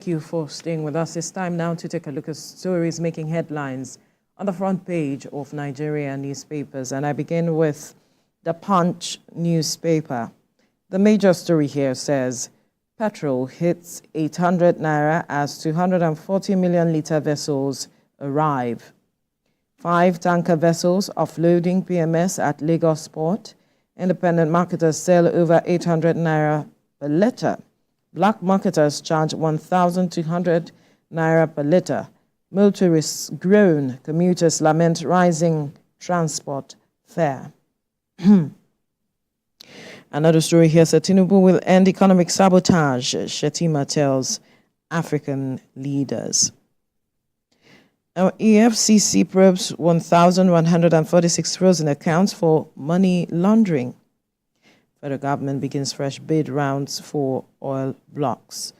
Thank you for staying with us. It's time now to take a look at stories making headlines on the front page of Nigeria newspapers. And I begin with the Punch newspaper. The major story here says, petrol hits 800 naira as 240 million litre vessels arrive. 5 tanker vessels offloading PMS at Lagos Port. Independent marketers sell over 800 naira per litre. Black marketers charge 1,200 naira per litre. Motorists groan. Commuters lament rising transport fare. Another story here says Tinubu will end economic sabotage, Shetima tells African leaders. Now, EFCC probes 1,146 frozen accounts for money laundering. Federal government begins fresh bid rounds for oil blocks.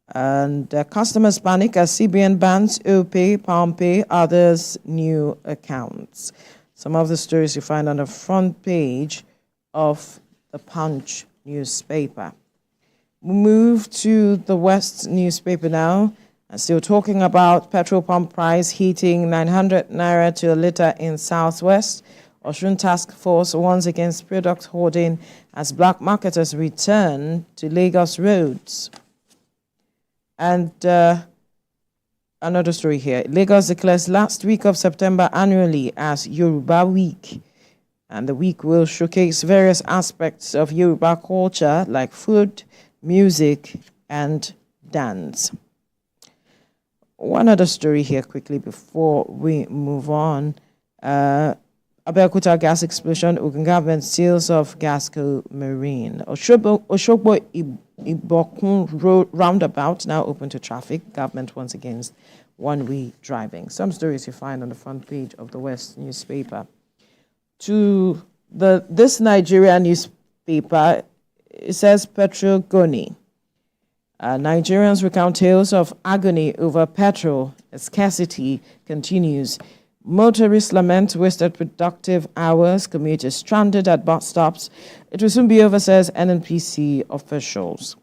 And customers panic as CBN bans OPay, PalmPay, others new accounts. Some of the stories you find on the front page of the Punch newspaper. We move to the West newspaper now. And still talking about petrol pump price heating 900 naira to a litre in Southwest. Osun Task Force warns against product hoarding as black marketers return to Lagos roads. And another story here. Lagos declares last week of September annually as Yoruba Week. And the week will showcase various aspects of Yoruba culture like food, music, and dance. One other story here quickly before we move on. Abeokuta gas explosion, Ogun government seals of Gasco Marine. Oshogbo Ibokun roundabout now open to traffic. Government once again one-way driving. Some stories you find on the front page of the West newspaper. To this Nigeria newspaper, it says Petrol Goni. Nigerians recount tales of agony over petrol. Scarcity continues. Motorists lament wasted productive hours. Commuters stranded at bus stops. It will soon be over, says NNPC officials.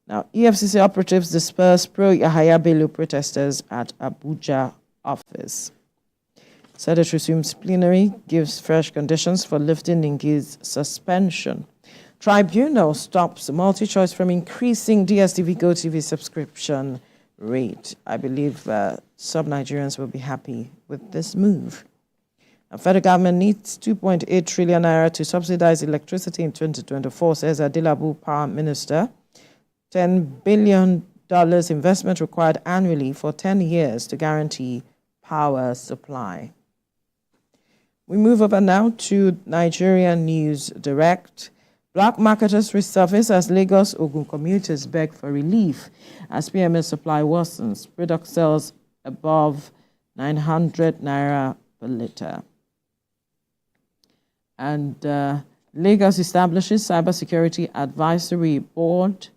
Now, EFCC operatives disperse pro-Yahaya Bello protesters at Abuja office. Senate resumes plenary, gives fresh conditions for lifting Ningi's suspension. Tribunal stops multi-choice from increasing DSTV Go TV subscription rate. I believe some Nigerians will be happy with this move. The federal government needs 2.8 trillion naira to subsidize electricity in 2024, says Adilabu Power Minister. $10 billion investment required annually for 10 years to guarantee power supply. We move over now to Nigerian News Direct. Black marketers resurface as Lagos Ogun commuters beg for relief as PMS supply worsens. Product sales above 900 naira per litre. And Lagos establishes Cybersecurity Advisory Board.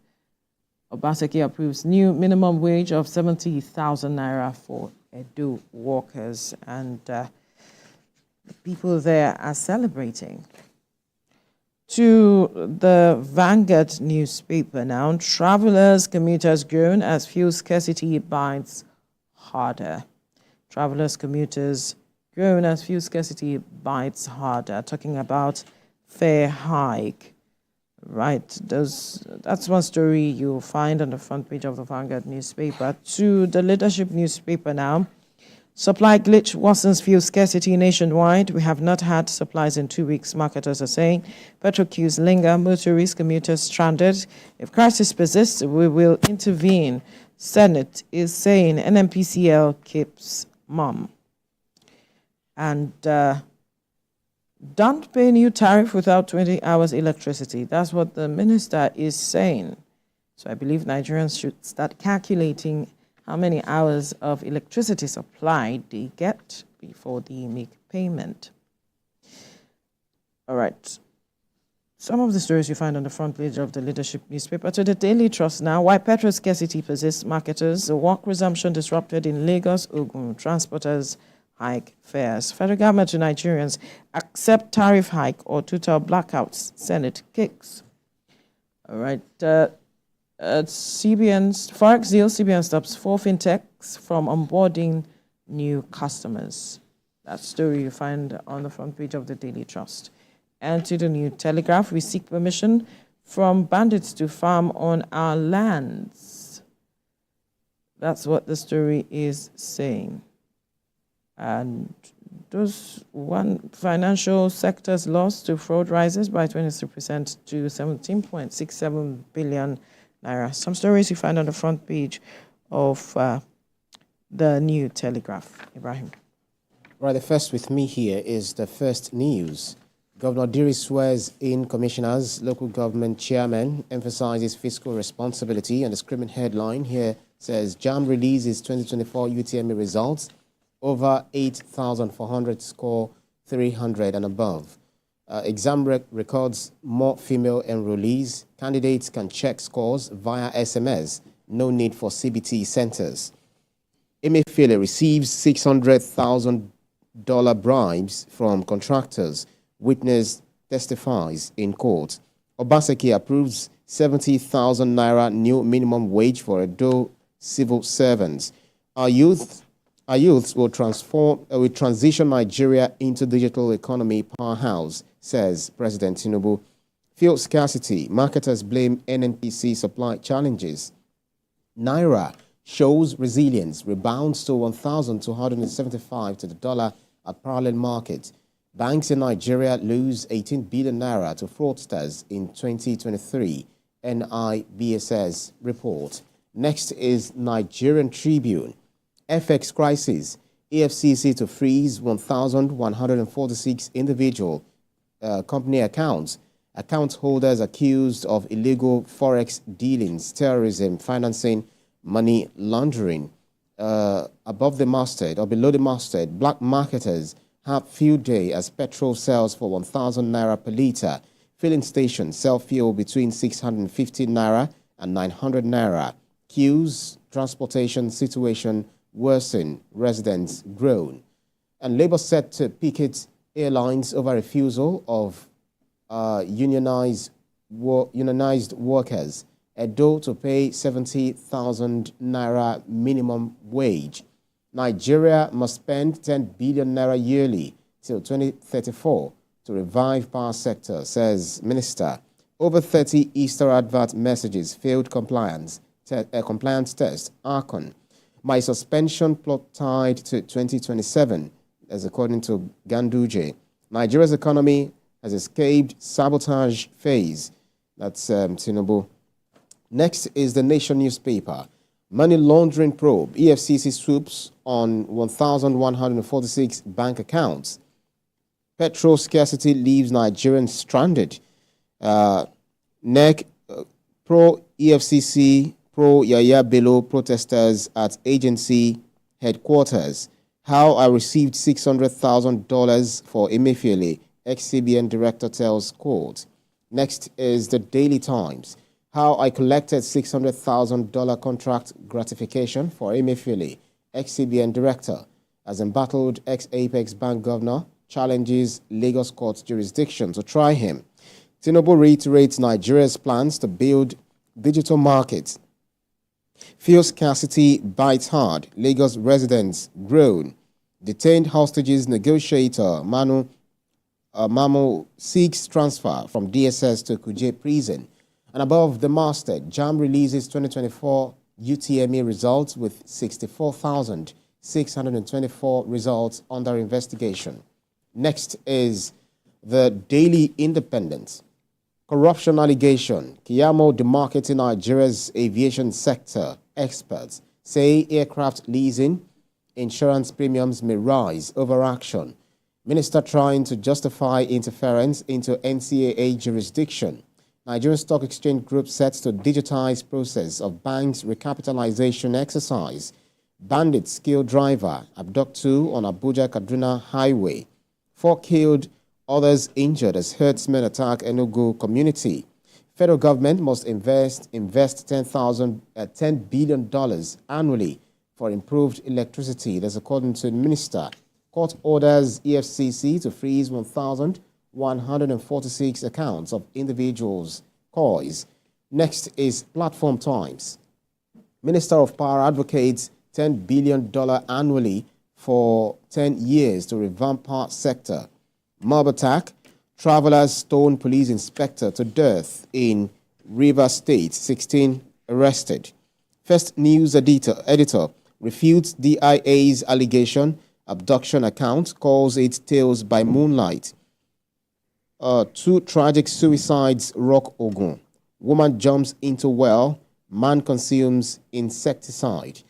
Obaseki approves new minimum wage of 70,000 naira for Edo workers. And the people there are celebrating. To the Vanguard newspaper now, travelers, commuters groan as fuel scarcity bites harder. Travelers, commuters groan as fuel scarcity bites harder. Talking about fare hike. Right, that's one story you'll find on the front page of the Vanguard newspaper. To the Leadership newspaper now. Supply glitch worsens fuel scarcity nationwide. We have not had supplies in 2 weeks, marketers are saying. Petrol queues linger, motorists, commuters stranded. If crisis persists, we will intervene. Senate is saying NMPCL keeps mum. And don't pay new tariff without 20 hours electricity. That's what the minister is saying. So I believe Nigerians should start calculating how many hours of electricity supply they get before they make payment. All right. Some of the stories you find on the front page of the Leadership newspaper. To the Daily Trust now, why petrol scarcity persists, marketers, the work resumption disrupted in Lagos, Ogun, transporters hike fares. Federal government to Nigerians accept tariff hike or total blackouts, Senate kicks. All right. CBN's forex deal, CBN stops 4 fintechs from onboarding new customers. That story you find on the front page of the Daily Trust. And to the New Telegraph, we seek permission from bandits to farm on our lands. That's what the story is saying. And those one financial sector's loss to fraud rises by 23% to 17.67 billion naira. Some stories you find on the front page of the New Telegraph. Ibrahim. Right, the first with me here is the first news. Governor Diri swears in commissioners, local government chairman, emphasizes fiscal responsibility, and the screaming headline here says JAMB releases 2024 UTME results, over 8,400 score 300 and above. Exam records more female enrollees. Candidates can check scores via SMS. No need for CBT centers. Emefiele receives $600,000 bribes from contractors. Witness testifies in court. Obaseki approves 70,000 naira new minimum wage for Edo civil servants. Our youths will transition Nigeria into digital economy powerhouse, says President Tinubu. Fuel scarcity. Marketers blame NNPC supply challenges. Naira shows resilience, rebounds to 1,275 to the dollar at parallel market. Banks in Nigeria lose 18 billion naira to fraudsters in 2023, NIBSS report. Next is Nigerian Tribune. FX crisis. EFCC to freeze 1,146 individual company accounts. Account holders accused of illegal forex dealings, terrorism, financing, money laundering. Above the masthead or below the masthead, black marketers have field day as petrol sells for 1,000 naira per litre. Filling stations sell fuel between 650 naira and 900 naira. Queues, transportation situation worsen, residents groan. And Labour set to picket airlines over refusal of unionized workers. Edo to pay 70,000 naira minimum wage. Nigeria must spend 10 billion naira yearly till 2034 to revive power sector, says Minister. Over 30 Easter advert messages failed compliance test. Arcon. My suspension plot tied to 2027, as according to Ganduje. Nigeria's economy has escaped sabotage phase. That's Tinubu. Next is the Nation newspaper. Money laundering probe. EFCC swoops on 1,146 bank accounts. Petrol scarcity leaves Nigerians stranded. NEC pro-EFCC, pro-Yaya Bello protesters at agency headquarters. How I received $600,000 for Emefiele, ex-CBN director tells court. Next is the Daily Times. How I collected $600,000 contract gratification for Emefiele, ex-CBN director, as embattled ex-Apex Bank governor challenges Lagos court jurisdiction to try him. Tinubu reiterates Nigeria's plans to build digital markets. Fuel scarcity bites hard. Lagos residents groan. Detained hostages negotiator Mamu seeks transfer from DSS to Kuje prison. And above the masthead, JAMB releases 2024 UTME results with 64,624 results under investigation. Next is the Daily Independent. Corruption allegation. Kiyamo demarketing Nigeria's aviation sector. Experts say aircraft leasing, insurance premiums may rise over action. Minister trying to justify interference into NCAA jurisdiction. Nigerian Stock Exchange Group sets to digitize process of bank's recapitalization exercise. Bandits kill driver, abduct 2 on Abuja-Kaduna highway. 4 killed, others injured as herdsmen attack Enugu community. Federal government must invest $10 billion annually for improved electricity. That's according to the minister. Court orders EFCC to freeze 1,146 accounts of individuals' COIs. Next is Platform Times. Minister of Power advocates $10 billion annually for 10 years to revamp power sector. Mob attack. Travelers stone police inspector to death in Rivers State. 16 arrested. First News editor refutes DIA's allegation. Abduction account calls it tales by moonlight. 2 tragic suicides rock Ogun. Woman jumps into well. Man consumes insecticide.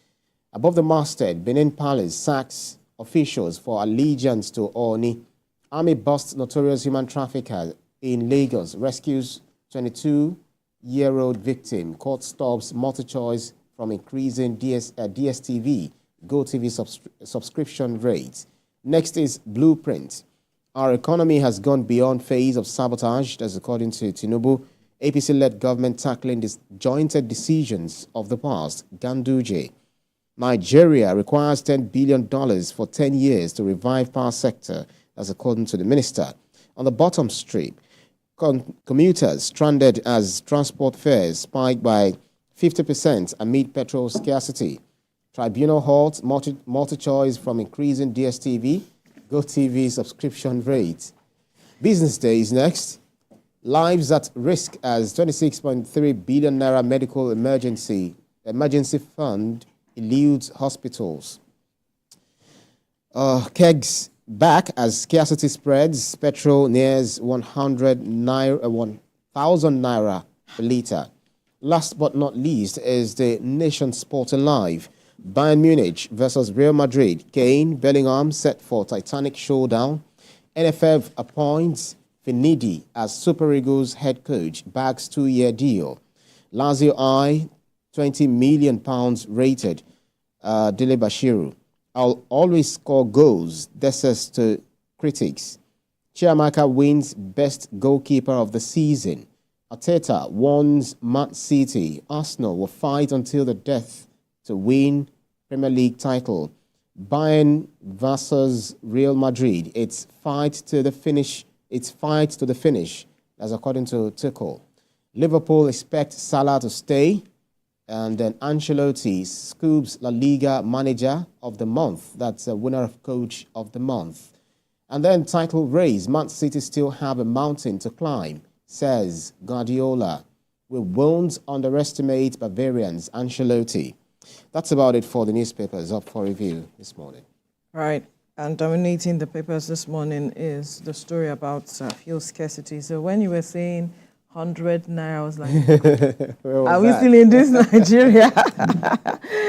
Above the masthead, Benin Palace sacks officials for allegiance to Oni. Army busts notorious human trafficker in Lagos. Rescues 22-year-old victim. Court stops multi-choice from increasing DSTV, GoTV subscription rates. Next is Blueprint. Our economy has gone beyond phase of sabotage, that's according to Tinubu. APC-led government tackling disjointed decisions of the past. Ganduje. Nigeria requires $10 billion for 10 years to revive power sector, that's according to the minister. On the bottom strip, commuters stranded as transport fares spiked by 50% amid petrol scarcity. Tribunal halts multi-choice from increasing DSTV, GoTV subscription rates. Business Day is next. Lives at risk as 26.3 billion naira medical emergency fund eludes hospitals. Kegs back as scarcity spreads. Petrol nears 1,000 naira per litre. Last but not least is the Nation Sport Alive. Bayern Munich versus Real Madrid. Kane, Bellingham set for Titanic showdown. NFF appoints Finidi as Super Eagles head coach. Bags 2-year deal. Lazio I, £20 million rated. Dele Bashiru. I'll always score goals. This to critics. Chiamaka wins best goalkeeper of the season. Arteta warns Man City. Arsenal will fight until the death to win Premier League title. Bayern versus Real Madrid. It's fight to the finish. That's according to Tuchel. Liverpool expect Salah to stay. And then Ancelotti scoops La Liga manager of the month. That's a winner of coach of the month. And then title race. Man City still have a mountain to climb, says Guardiola. We won't underestimate Bavarians, Ancelotti. That's about it for the newspapers up for review this morning. Right. And dominating the papers this morning is the story about fuel scarcity. So when you were saying 100 naira, I was like, are we still in this Nigeria?